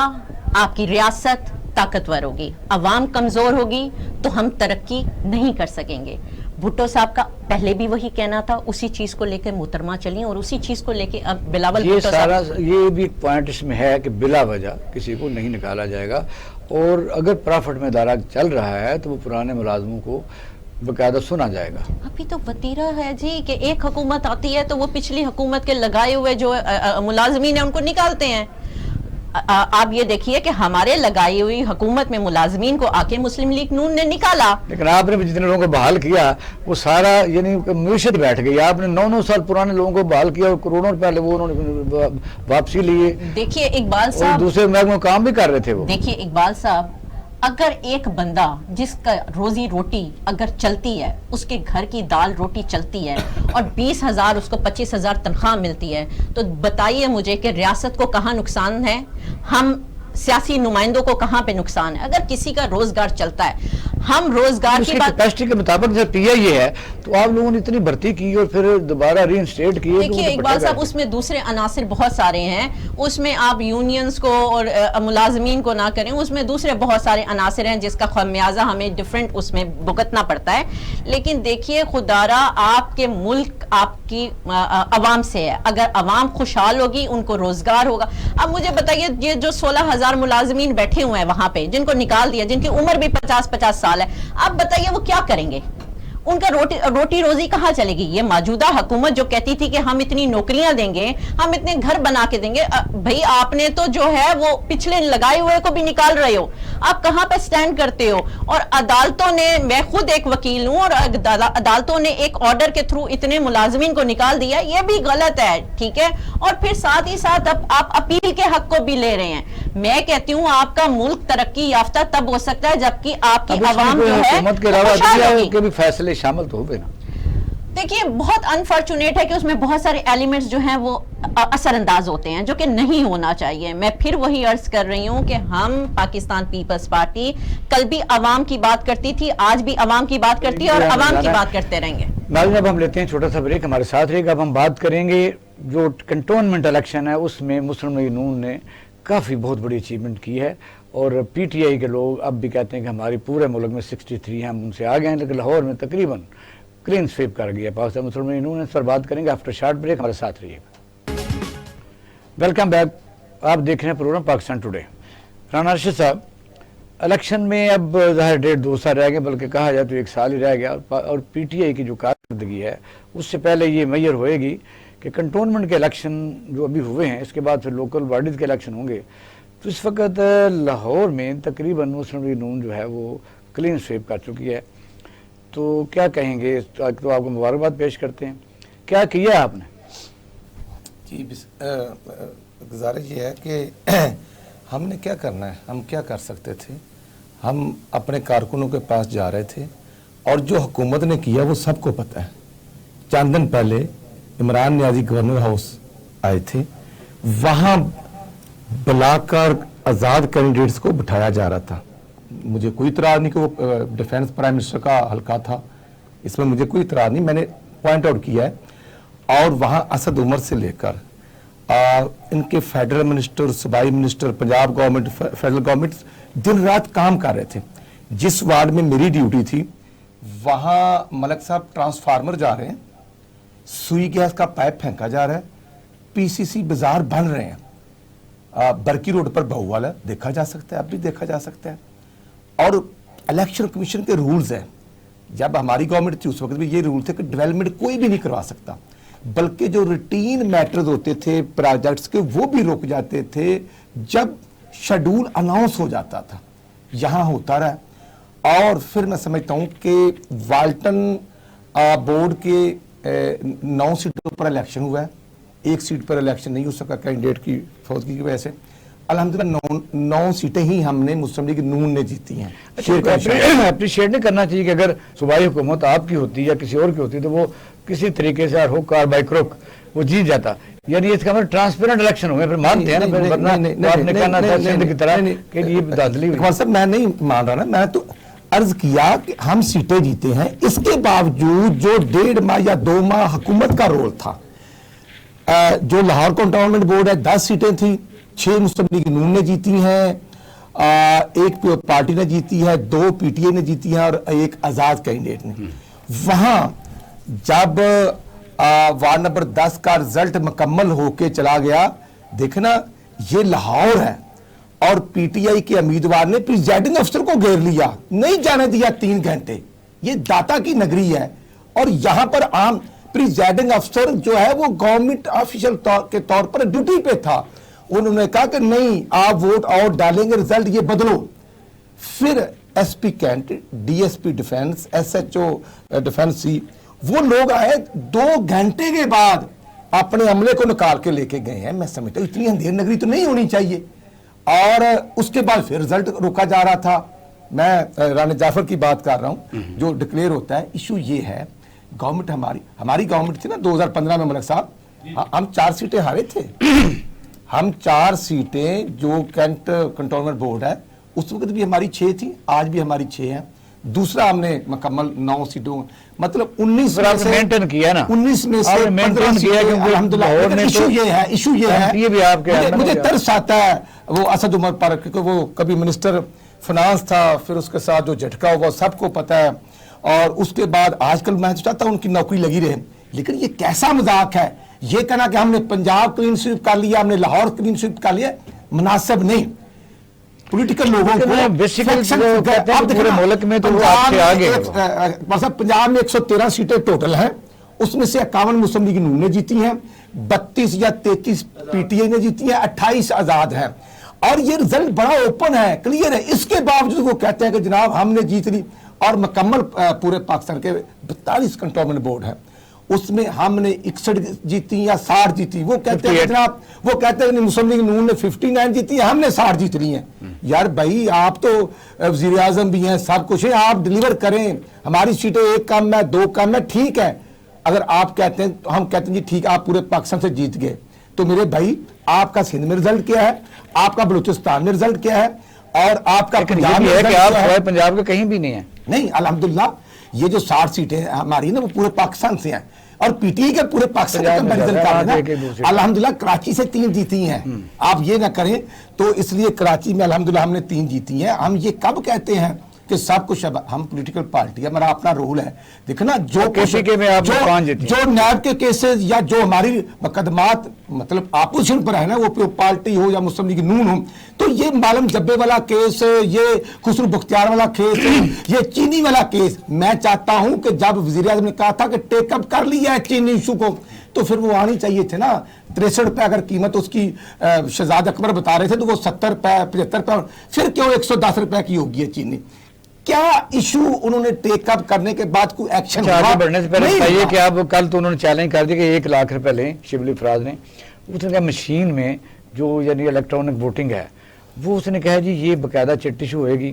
آپ کی ریاست طاقتور ہوگی. عوام کمزور ہوگی تو ہم ترقی نہیں کر سکیں گے. بھٹو صاحب کا پہلے بھی وہی کہنا تھا، اسی چیز کو لے کے محترمہ چلیں اور اسی چیز کو لے کے اب بلاول یہ بھٹو سارا صاحب، یہ بھی ایک پوائنٹ اس میں ہے کہ بلا وجہ کسی کو نہیں نکالا جائے گا. اور اگر پرافٹ میں ادارہ چل رہا ہے تو وہ پرانے ملازموں کو باقاعدہ سنا جائے گا. ابھی تو وتیرہ ہے جی کہ ایک حکومت آتی ہے تو وہ پچھلی حکومت کے لگائے ہوئے جو ملازمین ہیں ان کو نکالتے ہیں. آپ یہ دیکھیے کہ ہمارے لگائی ہوئی حکومت میں ملازمین کو آ کے مسلم لیگ نون نے نکالا. لیکن آپ نے جتنے لوگوں کو بحال کیا وہ سارا یعنی معیشت بیٹھ گئی. آپ نے 9 سال پرانے لوگوں کو بحال کیا اور کروڑوں روپے وہ انہوں نے واپسی لیے. دیکھیے اقبال اور صاحب، دوسرے محکموں کام بھی کر رہے تھے وہ. دیکھیے اقبال صاحب، اگر ایک بندہ جس کا روزی روٹی اگر چلتی ہے، اس کے گھر کی دال روٹی چلتی ہے اور 20,000 اس کو 25,000 تنخواہ ملتی ہے، تو بتائیے مجھے کہ ریاست کو کہاں نقصان ہے، ہم سیاسی نمائندوں کو کہاں پہ نقصان ہے؟ اگر کسی کا روزگار چلتا ہے، ہم روزگار اس کی کی بات، کیپیسٹی کے مطابق جب پی آئی اے ہے تو آپ لوگوں نے اتنی بھرتی کی اور پھر دوبارہ ری انسٹیٹ کیے. دیکھیے اقبال صاحب، اس میں دوسرے عناصر بہت سارے ہیں. اس میں آپ یونینز کو اور ملازمین کو نہ کریں، اس میں دوسرے بہت سارے عناصر ہیں جس کا خمیازہ ہمیں ڈیفرنٹ اس میں بھگتنا پڑتا ہے. لیکن دیکھیے خدارا، آپ کے ملک آپ کی عوام سے ہے. اگر عوام خوشحال ہوگی، ان کو روزگار ہوگا. اب مجھے بتائیے، یہ جو 16,000 ملازمین بیٹھے ہوئے ہیں وہاں پہ، جن کو نکال دیا، جن کی عمر بھی 50 سال ہے، آپ بتائیے وہ کیا کریں گے؟ ان کا روٹی روزی کہاں چلے گی؟ یہ موجودہ حکومت جو کہتی تھی کہ ہم اتنی نوکریاں دیں گے، ہم اتنے گھر بنا کے دیں گے، بھئی آپ نے تو جو ہے وہ پچھلے لگائے ہوئے کو بھی نکال رہے ہو. آپ کہاں پہ سٹینڈ کرتے ہو؟ اور عدالتوں نے، میں خود ایک وکیل ہوں، اور عدالتوں نے ایک آرڈر کے تھرو اتنے ملازمین کو نکال دیا، یہ بھی غلط ہے. ٹھیک ہے، اور پھر ساتھ ہی ساتھ اب آپ اپیل کے حق کو بھی لے رہے ہیں. میں کہتی ہوں آپ کا ملک ترقی یافتہ تب ہو سکتا ہے جبکہ آپ کی عوام جو ہے حکومت کے علاوہ خوشحال ہوگی. کے بھی فیصلے شامل تو ہوئے نا. دیکھیے بہت انفارچونیٹ ہے کہ اس میں بہت سارے ایلیمنٹس جو ہیں وہ اثر انداز ہوتے ہیں، جو کہ نہیں ہونا چاہیے. میں پھر وہی عرض کر رہی ہوں کہ ہم پاکستان پیپلز پارٹی کل بھی عوام کی بات کرتی تھی، آج بھی عوام کی بات کرتی ہے اور عوام کی بات کرتے رہیں گے. ناظرین، اب ہم لیتے ہیں چھوٹا سا بریک، ہمارے ساتھ رہے گا. اب ہم بات کریں گے جو کنٹونمنٹ الیکشن ہے، اس میں مسلم لیگ نون نے کافی بہت بڑی اچیومنٹ کی ہے، اور پی ٹی آئی کے لوگ اب بھی کہتے ہیں کہ ہماری پورے ملک میں 63 ہیں، ہم ان سے آگے ہیں، لیکن لاہور میں تقریباً کلین سویپ کر گیا پاکستان مسلم لیگ نون. اس پر بات کریں گے آفٹر شارٹ بریک. ہمارے ساتھ رہیے گا. Welcome back. آپ دیکھ رہے ہیں پروگرام پاکستان ٹوڈے. رانا رشید صاحب، الیکشن میں اب ظاہر 1.5-2 سال رہ گئے، بلکہ کہا جائے تو 1 سال ہی رہ گیا، اور پی ٹی آئی کی جو کارکردگی ہے اس سے پہلے یہ میئر ہوئے گی کہ کنٹونمنٹ کے الیکشن جو ابھی ہوئے ہیں، اس کے بعد پھر لوکل باڈیز کے الیکشن ہوں گے. تو اس وقت لاہور میں تقریباً مسلم لیگ نون جو ہے وہ کلین سویپ کر چکی ہے. تو کیا کہیں گے؟ تو آپ کو مبارکباد پیش کرتے ہیں. کیا کیا آپ نے؟ جی گزارش یہ ہے کہ ہم نے کیا کرنا ہے، ہم کیا کر سکتے تھے. ہم اپنے کارکنوں کے پاس جا رہے تھے، اور جو حکومت نے کیا وہ سب کو پتہ ہے. چند دن پہلے عمران نیازی گورنر ہاؤس آئے تھے، وہاں بلا کر آزاد کینڈیڈیٹس کو بٹھایا جا رہا تھا. مجھے کوئی اعتراض نہیں کہ وہ ڈیفینس پرائم منسٹر کا حلقہ تھا، اس میں مجھے کوئی اعتراض نہیں. میں نے پوائنٹ آؤٹ کیا ہے اور وہاں اسد عمر سے لے کر ان کے فیڈرل منسٹر, صوبائی minister, Punjab government, federal government دن رات کام کر رہے تھے. جس وارڈ میں میری ڈیوٹی تھی وہاں ملک صاحب ٹرانسفارمر جا رہے ہیں, سوئی گیس کا پائپ پھینکا جا رہا ہے, پی سی سی بازار بن رہے ہیں, برکی روڈ پر بہو والا دیکھا جا سکتا ہے, اب بھی دیکھا جا سکتا ہے. اور الیکشن کمیشن کے رولز ہیں, جب ہماری گورنمنٹ تھی اس وقت بھی یہ رول تھے کہ ڈیولپمنٹ کوئی بھی نہیں کروا سکتا, بلکہ جو روٹین میٹرز ہوتے تھے پروجیکٹس کے وہ بھی رک جاتے تھے جب شیڈول اناؤنس ہو جاتا تھا. یہاں ہوتا رہا. اور پھر میں سمجھتا ہوں کہ والٹن بورڈ کے 9 سیٹوں پر الیکشن ہوا ہے, 1 سیٹ پر الیکشن نہیں ہو سکا کینڈیڈیٹ کی فوتگی کی وجہ سے. الحمدللہ 9 سیٹیں ہی ہم نے مسلم لیگ نون نے جیتی ہیں. اپریشیٹ نہیں کرنا چاہیے کہ اگر صوبائی حکومت آپ کی ہوتی یا کسی اور کی ہوتی تو وہ کسی طریقے سے ہو کار بائی کروک وہ جیت جاتا. یعنی اس کا مطلب ٹرانسپیرنٹ الیکشن ہوئے, پھر مانتے ہیں نا, آپ نے کہنا تھا سندھ کی طرح کہ یہ دھاندلی ہوئی. صاحب میں نہیں مان رہا نا, میں تو عرض کیا کہ ہم سیٹیں جیتے ہیں, اس کے باوجود جو 1.5 ماہ یا 2 ماہ حکومت کا رول تھا, جو لاہور کنٹونمنٹ بورڈ ہے 10 سیٹیں تھیں, 6 مسلم لیگ نون نے جیتی ہیں, 1 پارٹی نے جیتی ہے, 2 پی ٹی اے نے جیتی ہیں اور 1 آزاد کینڈیڈیٹ نے. وہاں جب وارڈ نمبر 10 کا رزلٹ مکمل ہو کے چلا گیا, دیکھنا یہ لاہور ہے اور پی ٹی آئی کے امیدوار نے پریزائڈنگ افسر کو گھیر لیا, نہیں جانے دیا 3 گھنٹے. یہ داتا کی نگری ہے اور یہاں پر عام پریزائڈنگ افسر جو ہے وہ گورنمنٹ آفیشل کے طور پر ڈیوٹی پہ تھا. انہوں نے کہا کہ نہیں آپ ووٹ آؤٹ ڈالیں گے, رزلٹ یہ بدلو. پھر S P cantt, D S P defence, S H O defence C, وہ لوگ آئے 2 گھنٹے کے بعد اپنے عملے کو نکال کے لے کے گئے ہیں. میں سمجھتا ہوں اتنی اندھیر نگری تو نہیں ہونی چاہیے. اور اس کے بعد پھر رزلٹ روکا جا رہا تھا. میں رانا جعفر کی بات کر رہا ہوں, جو ڈکلیئر ہوتا ہے. ایشو یہ ہے گورنمنٹ ہماری گورنمنٹ تھی نا 2015 میں ملک صاحب, ہم 4 سیٹیں ہارے تھے. ہم 4 سیٹیں جو کینٹ کنٹونمنٹ بورڈ ہے اس وقت بھی ہماری 6 تھی, آج بھی ہماری 6 ہیں. دوسرا ہم نے مکمل 9 سیٹوں, مطلب 19 میں سے مینٹین کیا نا, 19 میں سے 15 سیٹیں الحمدللہ. ایشو یہ ہے مجھے ترس آتا ہے وہ اسد عمر پر, کیونکہ وہ کبھی منسٹر فنانس تھا, پھر اس کے ساتھ جو جھٹکا ہوا سب کو پتا ہے, اور اس کے بعد آج کل میں چاہتا ہوں ان کی نوکری لگی رہے. لیکن یہ کیسا مذاق ہے یہ کہنا کہ ہم نے پنجاب کلین سویپ کر لیا, ہم نے لاہور کلین سویپ کر لیا. مناسب نہیں. پولیٹیکل لوگوں کو پنجاب میں 113 سیٹیں ٹوٹل ہیں, اس میں سے 51 مسلم لیگ نون نے جیتی ہیں, 32 یا 33 پی ٹی اے نے جیتی ہیں, 28 آزاد ہیں. اور یہ رزلٹ بڑا اوپن ہے, کلیئر ہے. اس کے باوجود وہ کہتے ہیں کہ جناب ہم نے جیت لی. اور مکمل پورے پاکستان کے 42 کنٹونمنٹ بورڈ ہیں, اس میں ہم نے 61 جیتی یا 60 جیتی. وہ کہتے ہیں جناب, وہ کہتے ہیں مسلم لیگ نون نے 59 جیتی ہے, ہم نے 60 جیت لی ہیں. یار بھائی آپ تو وزیر اعظم بھی ہیں, سب کچھ ہے, آپ ڈیلیور کریں. ہماری سیٹیں 1 کم ہے 2 کم ہے, ٹھیک ہے. اگر آپ کہتے ہیں تو ہم کہتے ہیں جی ٹھیک ہے آپ پورے پاکستان سے جیت گئے, تو میرے بھائی آپ کا سندھ میں رزلٹ کیا ہے, آپ کا بلوچستان میں رزلٹ کیا ہے, اور آپ کا پنجاب کا کہیں بھی نہیں ہے. نہیں الحمدللہ یہ جو 60 سیٹیں ہماری نا وہ پورے پاکستان سے ہیں, اور پی ٹی اے کے پورے پاکستان کا کمپیریزن کر رہے ہیں. الحمدللہ کراچی سے 3 جیتی ہیں, آپ یہ نہ کریں. تو اس لیے کراچی میں الحمدللہ ہم نے 3 جیتی ہیں. ہم یہ کب کہتے ہیں کہ سب کچھ ہم پولیٹیکل پارٹی ہے, ہمارا اپنا رول ہے. دیکھنا جو نیب کے کیسز یا جو ہماری مقدمات مطلب اپوزیشن پر ہے نا, وہ پارٹی ہو یا مسلم لیگ نون ہو, تو یہ معلوم جبے والا کیس, یہ خسرو بختیار والا کیس, یہ چینی والا کیس, میں چاہتا ہوں کہ جب وزیر اعظم نے کہا تھا کہ ٹیک اپ کر لیا ہے چینی ایشو کو, تو پھر وہ آنی چاہیے تھے نا. 63 روپے اگر قیمت اس کی شہزاد اکبر بتا رہے تھے تو وہ 70 روپے 75 روپے, پھر کیوں 110 روپے کی ہوگی ہے چینی. کیا ایشو انہوں نے ٹیک اپ کرنے کے بعد کوئی ایکشن آگے بڑھنے سے پہلے بتائیے کہ آپ کل تو انہوں نے چیلنج کر دیا کہ 1 لاکھ روپے لیں شبلی فراز نے. اس نے کہا مشین میں جو یعنی الیکٹرانک ووٹنگ ہے وہ اس نے کہا جی یہ باقاعدہ چٹ ایشو ہوئے گی,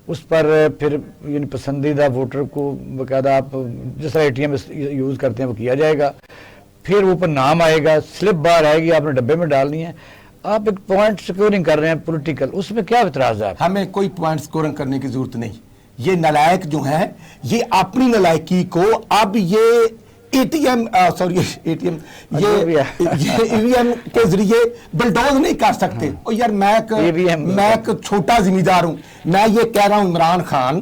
اس پر پھر یعنی پسندیدہ ووٹر کو باقاعدہ آپ جس طرح ATM یوز کرتے ہیں وہ کیا جائے گا, پھر اوپر نام آئے گا, سلپ باہر آئے گی, آپ نے ڈبے میں ڈالنی ہے. آپ ایک پوائنٹ سکورنگ کر رہے ہیں پولیٹیکل, اس میں کیا اعتراض ہے؟ ہمیں کوئی پوائنٹ سکورنگ کرنے کی ضرورت نہیں. یہ نلائق جو ہیں یہ اپنی نلائقی کو اب یہ ATM सॉरी ATM जो भी ये है। EVM के जरिए बुलडोज नहीं कर सकते। और यार मैं एक छोटा जिम्मेदार हूं, मैं ये कह रहा हूं इमरान खान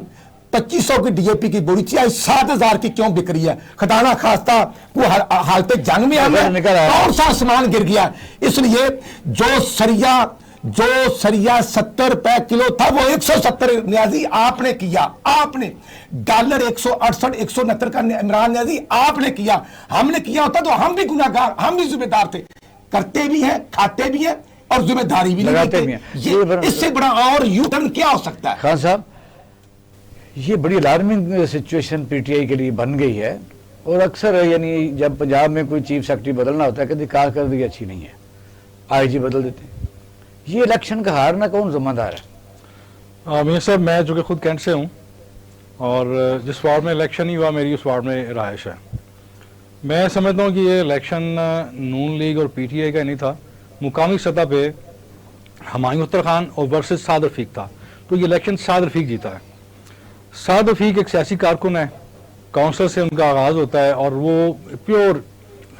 2500 की DAP की बोरी थी, आज 7000 की क्यों बिक रही है? खदाना खास्ता वो हालत जंग में हमें कौन सा सामान गिर गया? इसलिए जो सरिया 70 रुपए किलो था वो 170 न्याजी आपने किया, आपने डॉलर 168 169 का इमरान न्याजी आपने किया, हमने किया होता तो हम भी गुनाहगार, हम भी जिम्मेदार थे, करते भी हैं, खाते भी हैं और जिम्मेदारी भी लगाते भी हैं। इससे बड़ा और यूटर्न क्या हो सकता है? खान साहब, ये बड़ी अलार्मिंग सिचुएशन PTI के लिए बन गई है। और अक्सर यानी जब पंजाब में कोई चीफ सेक्रेटरी बदलना होता है कहते कारकर्दगी अच्छी नहीं है, IG बदल देते हैं। ये इलेक्शन का हारना कौन जिम्मेदार है? मियां साहब, मैं जो कि खुद कैंट से हूँ और जिस वार्ड में इलेक्शन ही हुआ मेरी उस वार्ड में रहायश है। मैं समझता हूँ कि ये इलेक्शन नून लीग और PTI का नहीं था, मुकामी सतह पे हुमायूं अख्तर खान और वर्सेस साद रफीक था। तो ये इलेक्शन साद रफीक जीता है। साद रफीक एक सियासी कारकुन है, काउंसिल से उनका आगाज़ होता है और वो प्योर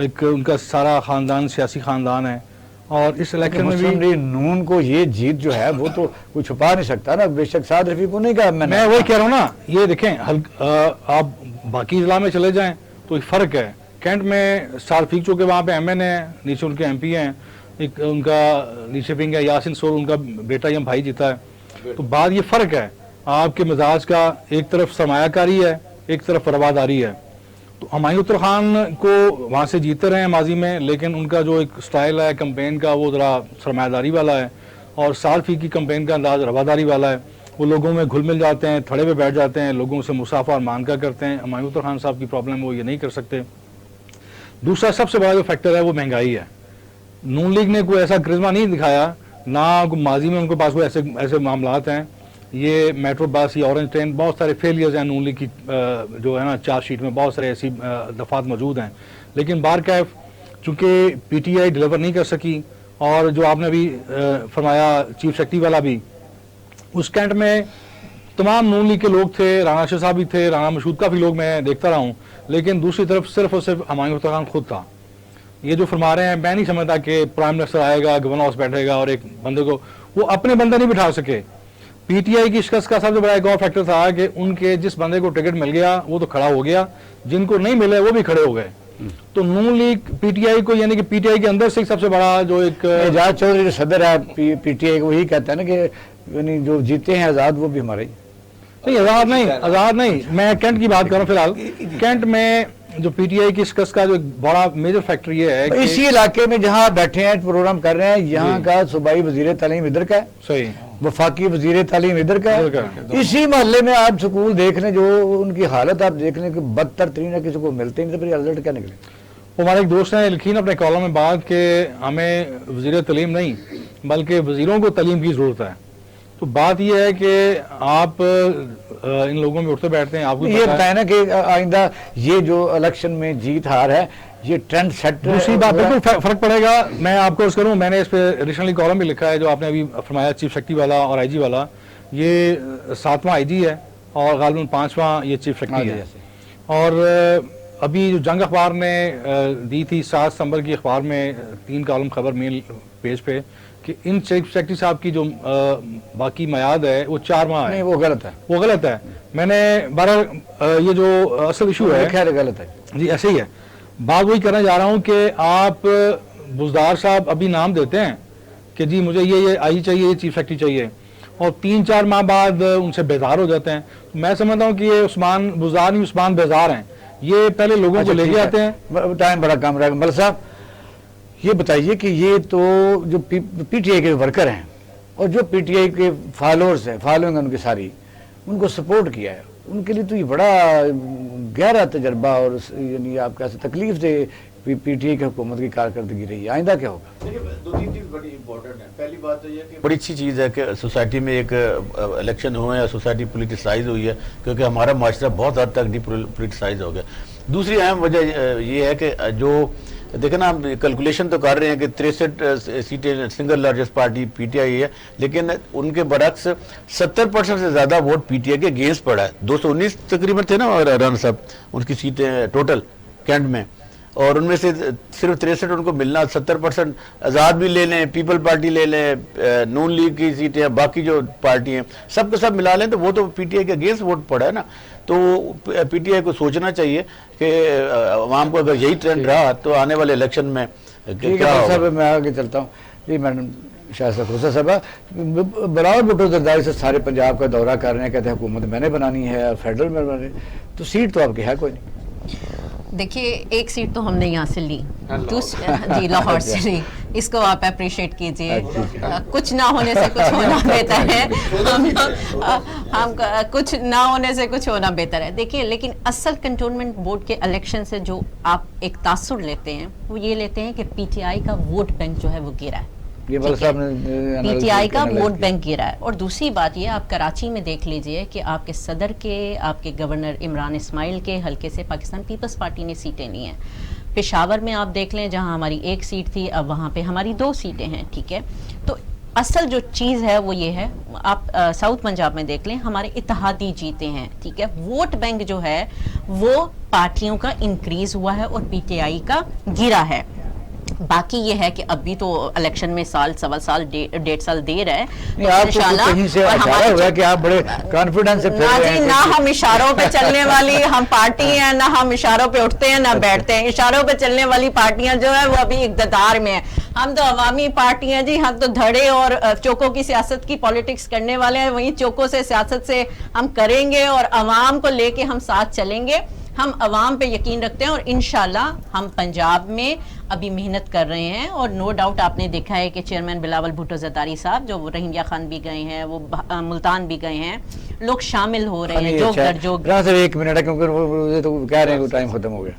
एक उनका सारा ख़ानदान सियासी ख़ानदान है। और इस इलेक्शन में मुस्लिम भी लीग नून को ये जीत जो है वो तो कोई छुपा नहीं सकता ना, बेशक साद रफीक को नहीं कहा मैं वही कह रहा हूँ ना। ये देखें आप बाकी जिला में चले जाएं तो एक फ़र्क है। कैंट में साद रफीक चूँकि वहाँ पे MN है, नीचे उनके MP हैं, एक उनका नीचे पिंग है यासिन सोल, उनका बेटा या भाई जीता है। तो बात ये फ़र्क है आपके मिजाज का, एक तरफ सरमायाकारी है, एक तरफ रवादारी है। तो हुमायूं अख्तर खान को वहाँ से जीते रहे हैं माजी में, लेकिन उनका जो एक स्टाइल है कैंपेन का वो ज़रा सरमायादारी वाला है और साद रफीक की कैंपेन का अंदाज रवादारी वाला है। वो लोगों में घुल मिल जाते हैं, थड़े पे बैठ जाते हैं, लोगों से मुसाफा और मानका करते हैं। हुमायूं अख्तर खान साहब की प्रॉब्लम वो ये नहीं कर सकते। दूसरा सबसे बड़ा जो फैक्टर है वो महंगाई है। नून लीग ने कोई ऐसा करिश्मा नहीं दिखाया, ना माजी में उनके पास कोई ऐसे मामलात हैं। ये मेट्रो बस या ऑरेंज ट्रेन, बहुत सारे फेलियर्स हैं नून लीग की जो है ना चार्जशीट में बहुत सारे ऐसी दफात मौजूद हैं। लेकिन बारकैफ चूँकि PTI डिलीवर नहीं कर सकी और जो आपने अभी फरमाया चीफ सेक्रेटरी वाला भी, उस कैंट में तमाम नून लीग के लोग थे, राना शाह साहब भी थे, राना मशहूद काफ़ी लोग मैं देखता रहा हूँ, लेकिन दूसरी तरफ सिर्फ और सिर्फ हुमायूं अख्तर खान खुद था। ये जो फरमा रहे हैं, मैं नहीं समझता कि प्राइम मिनिस्टर आएगा, गवर्नर हाउस बैठेगा और एक बंदे को, वो अपने बंदा नहीं बिठा सके। PTI की शिकस्त का सबसे बड़ा एक और फैक्टर था कि उनके जिस बंदे को टिकट मिल गया वो तो खड़ा हो गया, जिनको नहीं मिले वो भी खड़े हो गए। तो नून लीग PTI को यानी कि PTI के अंदर से सबसे बड़ा जो एक एजाज चौधरी जो सदर है PTI को वही कहता है ना कि यानी जो जीते हैं आज़ाद वो भी हमारे नहीं, आज़ाद नहीं, मैं कैंट की बात कर रहा हूँ फिलहाल। कैंट में जो PTI की शिकस्त का जो एक बड़ा मेजर फैक्टर ये है कि इसी इलाके में जहाँ बैठे हैं प्रोग्राम कर रहे हैं, यहाँ का सूबाई वजीर तालीम इधर का है, सही, वफाकी वजीर तालीम इधर का है। इसी मोहल्ले में आप स्कूल देख लें, जो उनकी हालत आप देख लें कि बदतर तरीन है, किसी को मिलते नहीं, तो फिर रिजल्ट क्या निकले। हमारे एक दोस्त ने लिखी अपने कॉलम में बात कि हमें वजीर तालीम नहीं बल्कि वजीरों को तालीम की ज़रूरत है। तो बात यह है कि आप इन लोगों में उठते बैठते हैं, आपको ये बताए ना कि आइंदा ये जो इलेक्शन में जीत हार है ये ट्रेंड सेट। दूसरी बात बिल्कुल फर्क पड़ेगा। मैं आपको अर्ज करूँ, मैंने इस पर रिसेंटली कॉलम भी लिखा है जो आपने अभी फरमाया चीफ सेक्रेटरी वाला और IG वाला। ये 7वां IG है और गालिबन 5वां ये चीफ सेक्रेटरी है। और अभी जो जंग अखबार ने दी थी 7 सितंबर की अखबार में 3 कॉलम खबर मेल पेज पे कि इन चीफ सेक्रेटरी साहब की जो बाकी मयाद है वो 4 माह है। नहीं, वो गलत है। मैंने बहरहाल ये जो असल इशू है खैर गलत है जी, ऐसे ही है। बात वही करना चाह रहा हूँ कि आप बुजदार साहब अभी नाम देते हैं कि जी मुझे ये आई चाहिए, ये चीफ सेक्रेटरी चाहिए, और 3-4 माह बाद उनसे बेजार हो जाते हैं। मैं समझता हूँ कि ये उस्मान बुजदार नहीं, उस्मान बेजार हैं। ये पहले लोगों को लेके आते हैं। टाइम बड़ा कम रहेगा। मल साहब ये बताइए कि ये तो जो PTI के वर्कर हैं और जो PTI के फॉलोअर्स हैं, फॉलोइंग उनकी सारी, उनको सपोर्ट किया है, उनके लिए तो ये बड़ा गहरा तजर्बा और यानी आप कैसे तकलीफ से PTI की हुकूमत की कारकर्दगी रही है। आइंदा क्या होगा? देखिए, 2-3 चीज़ बड़ी इंपॉर्टेंट है। पहली बात तो ये कि बड़ी अच्छी चीज़ है कि सोसाइटी में एक इलेक्शन हुए हैं, सोसाइटी पोलिटिसाइज हुई है, क्योंकि हमारा माशरा बहुत हद तक डिपोलिटिसाइज हो गया। दूसरी अहम वजह ये है कि जो देखें ना, हम कैलकुलेशन तो कर रहे हैं कि 63 सीटें सिंगल लार्जेस्ट पार्टी PTI है, लेकिन उनके बरक्स 70% से ज़्यादा वोट PTI के अगेंस्ट पड़ा है। 219 तकरीबन थे ना, और राना साहब उनकी सीटें टोटल کینٹ میں، اور ان میں سے صرف 63 ان کو ملنا، 70% آزاد بھی لے لیں، پیپل پارٹی لے لیں، نون لیگ کی سیٹیں، باقی جو پارٹی ہیں سب کے سب ملا لیں، تو وہ تو پی ٹی آئی کے اگینسٹ ووٹ پڑا ہے نا. تو پی ٹی آئی کو سوچنا چاہیے کہ عوام کو اگر یہی ٹرینڈ رہا تو آنے والے الیکشن میں کیا ہوگا. صاحب میں آگے چلتا ہوں. جی میڈم شاہ خسرو صاحبہ، بلاول بھٹو زرداری سے سارے پنجاب کا دورہ کر رہے ہیں، کہتے ہیں حکومت میں نے بنانی ہے، فیڈرل میں بنانی ہے، تو سیٹ تو آپ کی ہے کوئی نہیں. دیکھیے ایک سیٹ تو ہم نے یہاں سے لی، جی لاہور سے لی، اس کو آپ اپریشیٹ کیجئے. کچھ نہ ہونے سے کچھ ہونا بہتر ہے، ہم کچھ نہ ہونے سے کچھ ہونا بہتر ہے. دیکھیے لیکن اصل کنٹونمنٹ بورڈ کے الیکشن سے جو آپ ایک تاثر لیتے ہیں وہ یہ لیتے ہیں کہ پی ٹی آئی کا ووٹ بینک جو ہے وہ گرا ہے، پی ٹی آئی کا ووٹ بینک گرا ہے. اور دوسری بات یہ آپ کراچی میں دیکھ لیجئے کہ آپ کے صدر کے، آپ کے گورنر عمران اسماعیل کے حلقے سے پاکستان پیپلز پارٹی نے سیٹیں لی ہیں. پشاور میں آپ دیکھ لیں جہاں ہماری ایک سیٹ تھی، اب وہاں پہ ہماری 2 سیٹیں ہیں. ٹھیک ہے، تو اصل جو چیز ہے وہ یہ ہے، آپ ساؤتھ پنجاب میں دیکھ لیں ہمارے اتحادی جیتے ہیں. ٹھیک ہے، ووٹ بینک جو ہے وہ پارٹیوں کا انکریز ہوا ہے اور پی ٹی آئی کا گرا ہے. باقی یہ ہے کہ ابھی تو الیکشن میں سال سوا سال 1.5 سال دیر ہے، کہیں سے اشارہ ہوا ہے کہ آپ بڑے کانفیڈنس سے پھر رہے ہیں. نہ ہم اشاروں پہ چلنے والی ہم پارٹی ہیں، نہ ہم اشاروں پہ اٹھتے ہیں نہ بیٹھتے ہیں. اشاروں پہ چلنے والی پارٹیاں جو ہے وہ ابھی اقتدار میں ہیں. ہم تو عوامی پارٹی ہیں جی، ہم تو دھڑے اور چوکوں کی سیاست کی پالیٹکس کرنے والے ہیں. وہیں چوکوں سے سیاست سے ہم کریں گے اور عوام کو لے کے ہم ساتھ چلیں گے. ہم عوام پہ یقین رکھتے ہیں اور انشاءاللہ ہم پنجاب میں ابھی محنت کر رہے ہیں. اور نو ڈاؤٹ آپ نے دیکھا ہے کہ چیئرمین بلاول بھٹو زرداری صاحب جو رحیمیہ خان بھی گئے ہیں، وہ ملتان بھی گئے ہیں، لوگ شامل ہو رہے ہیں. جو گھر جو ایک منٹ ہے کیونکہ وہ تو کہہ رہے ہیں کہ ٹائم ختم ہو گیا.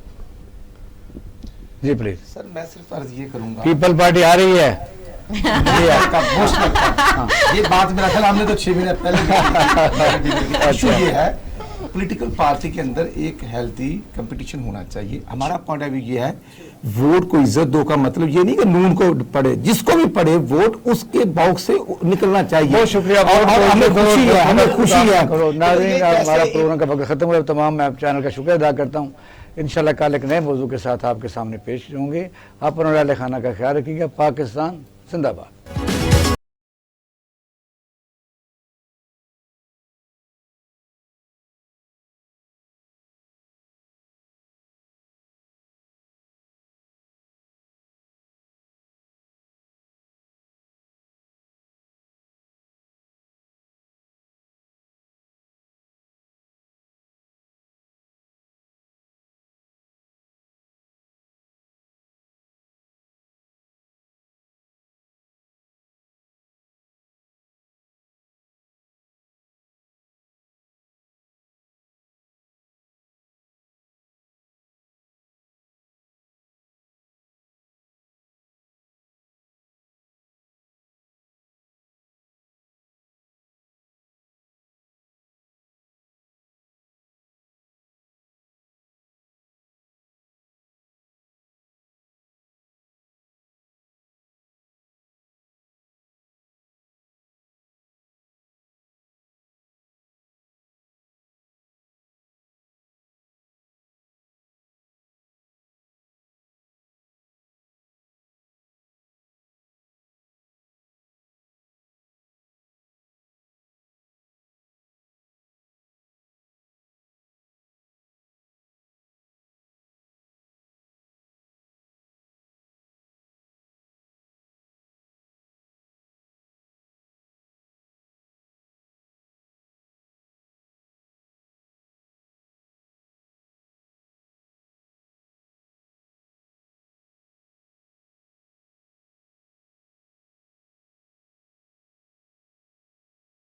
جی پلیز سر میں صرف عرض یہ کروں گا، پیپل پارٹی آ رہی ہے. یہ بات میرا خیال ہم نے تو 6 مہینے پہلے ایشو یہ ہے پولیٹیکل پارٹی کے اندر ایک ہیلتھی کمپٹیشن ہونا چاہیے. ہمارا پوائنٹ آف ویو یہ ہے ووٹ کو عزت دو کا مطلب یہ نہیں کہ نون کو پڑے، جس کو بھی پڑے ووٹ اس کے باکس سے نکلنا چاہیے. بہت شکریہ. ہمیں خوشی ہے، ہمیں خوشی ہے. ناظرین ہمارا پروگرام کا وقت ختم ہوا. تمام میں چینل کا شکریہ ادا کرتا ہوں. انشاءاللہ کل ایک نئے موضوع کے ساتھ آپ کے سامنے پیش ہوں گے. آپ اپنا خانہ کا خیال رکھیے گا. پاکستان زندہ باد.